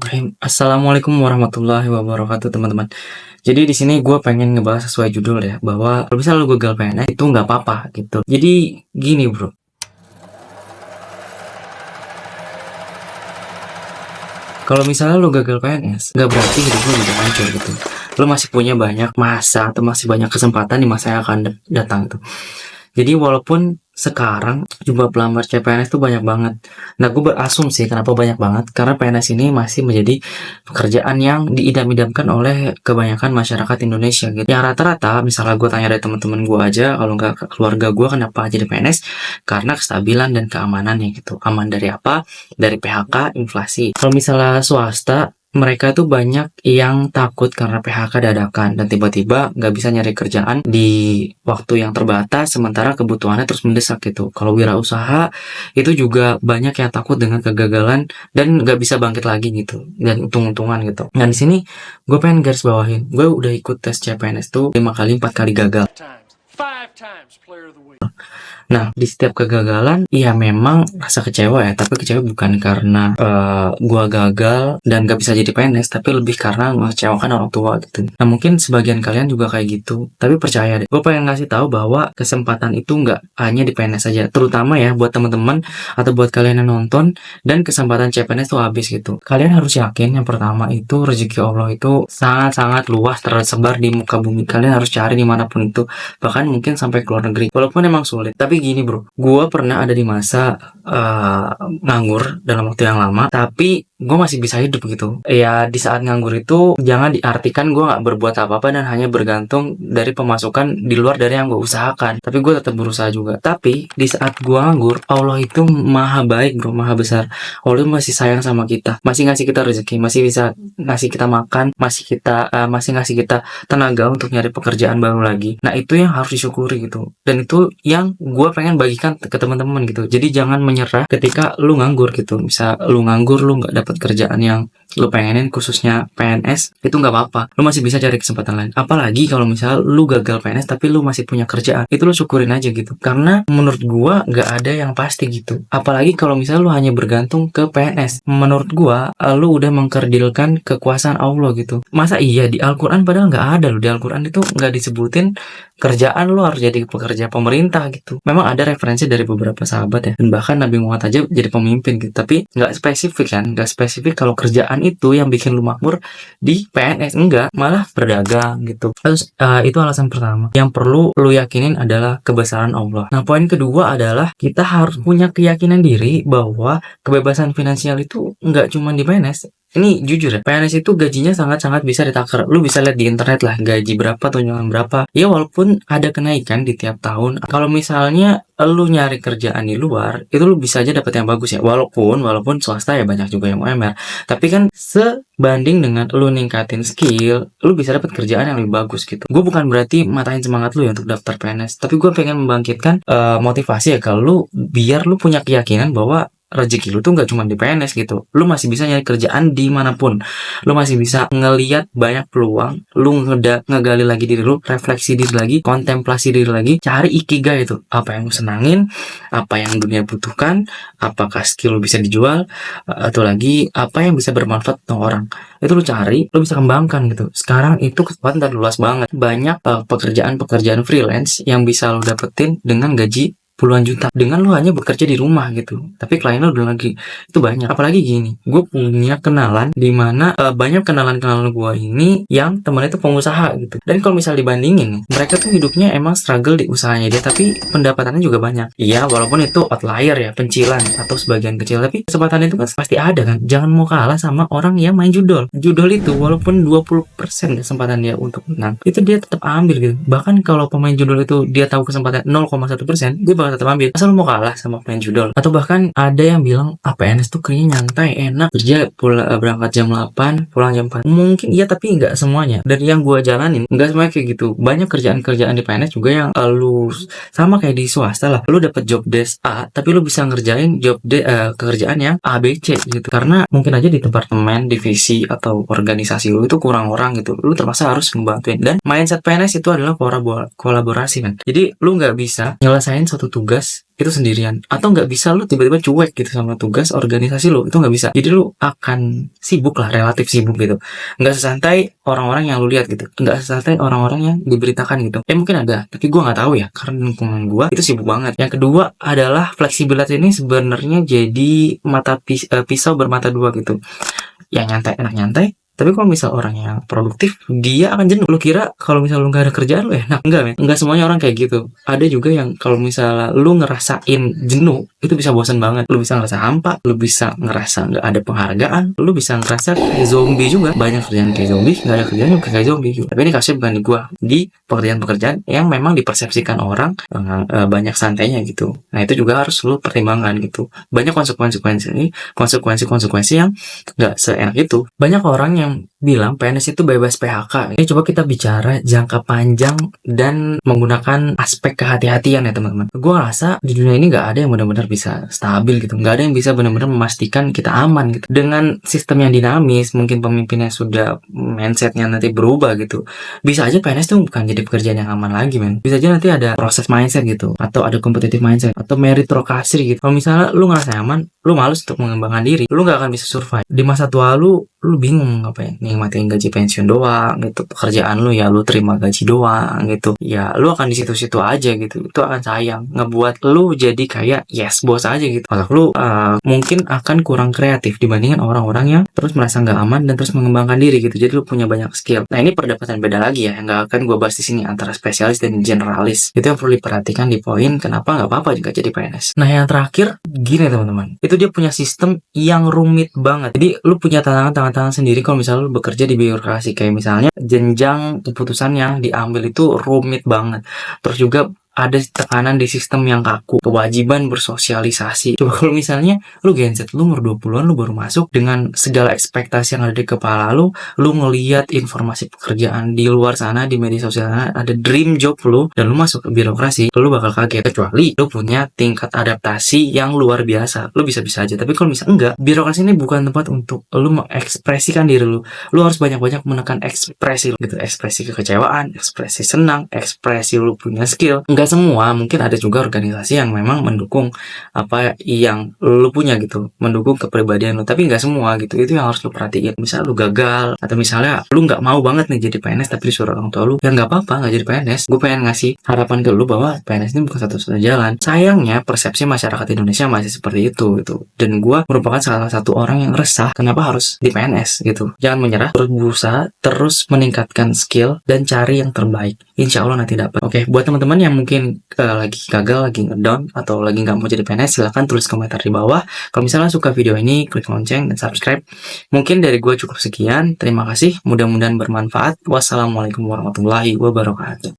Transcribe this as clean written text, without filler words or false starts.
Bismillahirrahmanirrahim. Assalamualaikum warahmatullahi wabarakatuh, teman-teman. Jadi di sini gue pengen ngebahas sesuai judul ya, bahwa kalau misalnya lu gagal PNS itu nggak apa-apa gitu. Jadi gini bro, kalau misalnya lu gagal PNS, nggak berarti hidup lu udah hancur gitu. Lu masih punya banyak masa atau masih banyak kesempatan di masa yang akan datang tuh. Jadi walaupun sekarang jumlah pelamar CPNS tuh banyak banget. Nah, gue berasumsi kenapa banyak banget, karena PNS ini masih menjadi pekerjaan yang diidam-idamkan oleh kebanyakan masyarakat Indonesia gitu. Yang rata-rata, misalnya gue tanya dari teman-teman gue aja, kalau nggak ke keluarga gue kenapa jadi PNS, karena kestabilan dan keamanannya gitu. Aman dari apa? Dari PHK, inflasi. Kalau misalnya swasta, mereka tuh banyak yang takut karena PHK dadakan dan tiba-tiba nggak bisa nyari kerjaan di waktu yang terbatas sementara kebutuhannya terus mendesak gitu. Kalau wirausaha itu juga banyak yang takut dengan kegagalan dan nggak bisa bangkit lagi gitu dan untung-untungan gitu. Nah di sini gue pengen garis bawahin, gue udah ikut tes CPNS tuh 5 kali 4 kali gagal. Nah, di setiap kegagalan, ya memang rasa kecewa ya, tapi kecewa bukan karena gua gagal dan gak bisa jadi PNS, tapi lebih karena mengecewakan orang tua gitu. Nah, mungkin sebagian kalian juga kayak gitu, tapi percaya deh, gue pengen ngasih tahu bahwa kesempatan itu nggak hanya di PNS saja, terutama ya buat teman-teman atau buat kalian yang nonton dan kesempatan CPNS tuh habis gitu. Kalian harus yakin yang pertama itu rezeki Allah itu sangat-sangat luas tersebar di muka bumi. Kalian harus cari dimanapun itu, bahkan mungkin sampai ke luar negeri. Walaupun emang sulit, tapi gini bro, gue pernah ada di masa nganggur dalam waktu yang lama, tapi gue masih bisa hidup gitu. Ya di saat nganggur itu jangan diartikan gue nggak berbuat apa-apa dan hanya bergantung dari pemasukan di luar dari yang gue usahakan. Tapi gue tetap berusaha juga. Tapi di saat gue nganggur, Allah itu maha baik bro, maha besar. Allah itu masih sayang sama kita, masih ngasih kita rezeki, masih bisa ngasih kita makan, masih ngasih kita tenaga untuk nyari pekerjaan baru lagi. Nah itu yang harus disyukuri gitu, dan itu yang gue pengen bagikan ke teman-teman gitu. Jadi jangan menyerah ketika lu nganggur gitu. Misal lu nganggur, lu nggak dapat kerjaan yang lu pengenin, khususnya PNS, itu nggak apa-apa, lu masih bisa cari kesempatan lain. Apalagi kalau misal lu gagal PNS tapi lu masih punya kerjaan, itu lu syukurin aja gitu, karena menurut gue nggak ada yang pasti gitu. Apalagi kalau misal lu hanya bergantung ke PNS, menurut gue lu udah mengkerdilkan kekuasaan Allah gitu. Masa iya di Al-Quran, padahal nggak ada loh, di Al-Quran itu nggak disebutin kerjaan lu harus jadi pekerja pemerintah gitu. Memang ada referensi dari beberapa sahabat ya, dan bahkan Nabi Muhammad aja jadi pemimpin gitu, tapi nggak spesifik kan, nggak spesifik kalau kerjaan itu yang bikin lu makmur di PNS, enggak, malah berdagang gitu. Terus itu alasan pertama yang perlu lu yakinin adalah kebesaran Allah. Nah poin kedua adalah kita harus punya keyakinan diri bahwa kebebasan finansial itu nggak cuma di PNS. Ini jujur ya, PNS itu gajinya sangat-sangat bisa ditakar. Lu bisa lihat di internet lah, gaji berapa, tunjangan berapa. Ya walaupun ada kenaikan di tiap tahun. Kalau misalnya lu nyari kerjaan di luar, itu lu bisa aja dapat yang bagus ya. Walaupun swasta ya banyak juga yang UMR. Tapi kan sebanding dengan lu ningkatin skill, lu bisa dapat kerjaan yang lebih bagus gitu. Gue bukan berarti matain semangat lu ya untuk daftar PNS, tapi gue pengen membangkitkan motivasi ya kalau lu, biar lu punya keyakinan bahwa rezeki lu tuh nggak cuma di PNS gitu. Lu masih bisa nyari kerjaan dimanapun. Lu masih bisa ngeliat banyak peluang. Lu ngegali lagi diri lu, refleksi diri lagi, kontemplasi diri lagi, cari ikigai itu. Apa yang lu senangin, apa yang dunia butuhkan, apakah skill lu bisa dijual, atau lagi apa yang bisa bermanfaat untuk orang. Itu lu cari, lu bisa kembangkan gitu. Sekarang itu kesempatan udah luas banget. Banyak pekerjaan-pekerjaan freelance yang bisa lu dapetin dengan gaji puluhan juta dengan lu hanya bekerja di rumah gitu, tapi klien lu udah lagi itu banyak. Apalagi gini, gue punya kenalan di mana banyak kenalan gue ini yang temennya itu pengusaha gitu, dan kalau misal dibandingin nih, mereka tuh hidupnya emang struggle di usahanya dia, tapi pendapatannya juga banyak. Iya walaupun itu outlier ya, pencilan atau sebagian kecil, tapi kesempatan itu kan pasti ada kan. Jangan mau kalah sama orang yang main judol itu, walaupun 20% kesempatan dia untuk menang, itu dia tetap ambil gitu. Bahkan kalau pemain judol itu dia tahu kesempatan 0,1%, dia bakal tetap ambil, asal mau kalah sama pemain judol. Atau bahkan ada yang bilang PNS tuh kayaknya nyantai, enak, kerja berangkat jam 8, pulang jam 4. Mungkin iya, tapi nggak semuanya. Dan yang gue jalanin nggak semuanya kayak gitu. Banyak kerjaan-kerjaan di PNS juga yang lu sama kayak di swasta lah, lu dapet job desk A tapi lu bisa ngerjain kerjaan yang A B C gitu, karena mungkin aja di departemen, divisi atau organisasi lu itu kurang orang gitu, lu terpaksa harus ngebantuin. Dan mindset PNS itu adalah kolaborasi kan. Jadi lu nggak bisa nyelesain suatu tugas itu sendirian, atau nggak bisa lu tiba-tiba cuek gitu sama tugas organisasi lu, itu nggak bisa. Jadi lu akan sibuk lah, relatif sibuk gitu, nggak sesantai orang-orang yang lu lihat gitu, nggak sesantai orang-orang yang diberitakan gitu. Mungkin ada, tapi gua nggak tahu ya, karena lingkungan gua itu sibuk banget. Yang kedua adalah fleksibilitas ini sebenarnya jadi pisau bermata dua gitu. Yang nyantai enak nyantai, tapi kalau misal orang yang produktif, dia akan jenuh. Lu kira kalau misal lu gak ada kerjaan lu enak? Enggak, men. Enggak semuanya orang kayak gitu. Ada juga yang kalau misalnya lu ngerasain jenuh, itu bisa bosan banget. Lu bisa ngerasa hampa, lu bisa ngerasa nggak ada penghargaan, lu bisa ngerasa kayak zombie juga. Banyak kerjaan kayak zombie, nggak ada kerjaan juga kayak zombie juga. Tapi ini kasusnya bukan di gua. Di pekerjaan-pekerjaan yang memang dipersepsikan orang banyak santainya gitu. Nah, itu juga harus lu pertimbangkan gitu. Banyak konsekuensi yang nggak seenak itu. Banyak orang yang bilang PNS itu bebas PHK. Ini coba kita bicara jangka panjang dan menggunakan aspek kehati-hatian ya teman-teman. Gue rasa di dunia ini nggak ada yang benar-benar bisa stabil gitu. Nggak ada yang bisa benar-benar memastikan kita aman gitu. Dengan sistem yang dinamis, mungkin pemimpinnya sudah mindsetnya nanti berubah gitu. Bisa aja PNS itu bukan jadi pekerjaan yang aman lagi, men. Bisa aja nanti ada proses mindset gitu, atau ada competitive mindset, atau meritokrasi gitu. Kalau misalnya lu ngerasa aman, lu malas untuk mengembangkan diri, lu nggak akan bisa survive. Di masa tua lu bingung ngapain, nikmatin gaji pensiun doang gitu. Pekerjaan lu ya lu terima gaji doang gitu. Ya lu akan di situ-situ aja gitu. Itu akan sayang, ngebuat lu jadi kayak yes bos aja gitu. Otak lu mungkin akan kurang kreatif dibandingkan orang-orang yang terus merasa nggak aman dan terus mengembangkan diri gitu. Jadi lu punya banyak skill. Nah, ini perdebatan beda lagi ya, yang nggak akan gue bahas di sini antara spesialis dan generalis. Itu yang perlu diperhatikan di poin kenapa nggak apa-apa juga jadi PNS. Nah, yang terakhir gini teman-teman, itu dia punya sistem yang rumit banget. Jadi lu punya tantangan sendiri kalau misalnya lu bekerja di birokrasi. Kayak misalnya jenjang keputusan yang diambil itu rumit banget. Terus juga ada tekanan di sistem yang kaku, kewajiban bersosialisasi. Coba kalau misalnya lu Gen Z, lu umur 20-an, lu baru masuk dengan segala ekspektasi yang ada di kepala lu ngelihat informasi pekerjaan di luar sana, di media sosial sana, ada dream job lu, dan lu masuk ke birokrasi, lu bakal kaget. Kecuali lu punya tingkat adaptasi yang luar biasa, lu bisa-bisa aja. Tapi kalau misalnya enggak, birokrasi ini bukan tempat untuk lu mengekspresikan diri lu. Lu harus banyak-banyak menekan ekspresi lu gitu, ekspresi kekecewaan, ekspresi senang, ekspresi lu punya skill. Enggak semua, mungkin ada juga organisasi yang memang mendukung apa yang lu punya gitu, mendukung kepribadian lu, tapi nggak semua gitu. Itu yang harus lu perhatiin. Misalnya lu gagal, atau misalnya lu nggak mau banget nih jadi PNS tapi disuruh orang tua lu, ya nggak apa-apa nggak jadi PNS. Gue pengen ngasih harapan ke lu bahwa PNS ini bukan satu-satunya jalan. Sayangnya persepsi masyarakat Indonesia masih seperti itu gitu, dan gue merupakan salah satu orang yang resah kenapa harus di PNS gitu. Jangan menyerah, terus berusaha, terus meningkatkan skill dan cari yang terbaik. Insya Allah nanti dapat. Oke, buat teman-teman yang mungkin lagi gagal, lagi ngedown, atau lagi nggak mau jadi PNS, silahkan tulis komentar di bawah. Kalau misalnya suka video ini, klik lonceng dan subscribe. Mungkin dari gue cukup sekian. Terima kasih. Mudah-mudahan bermanfaat. Wassalamualaikum warahmatullahi wabarakatuh.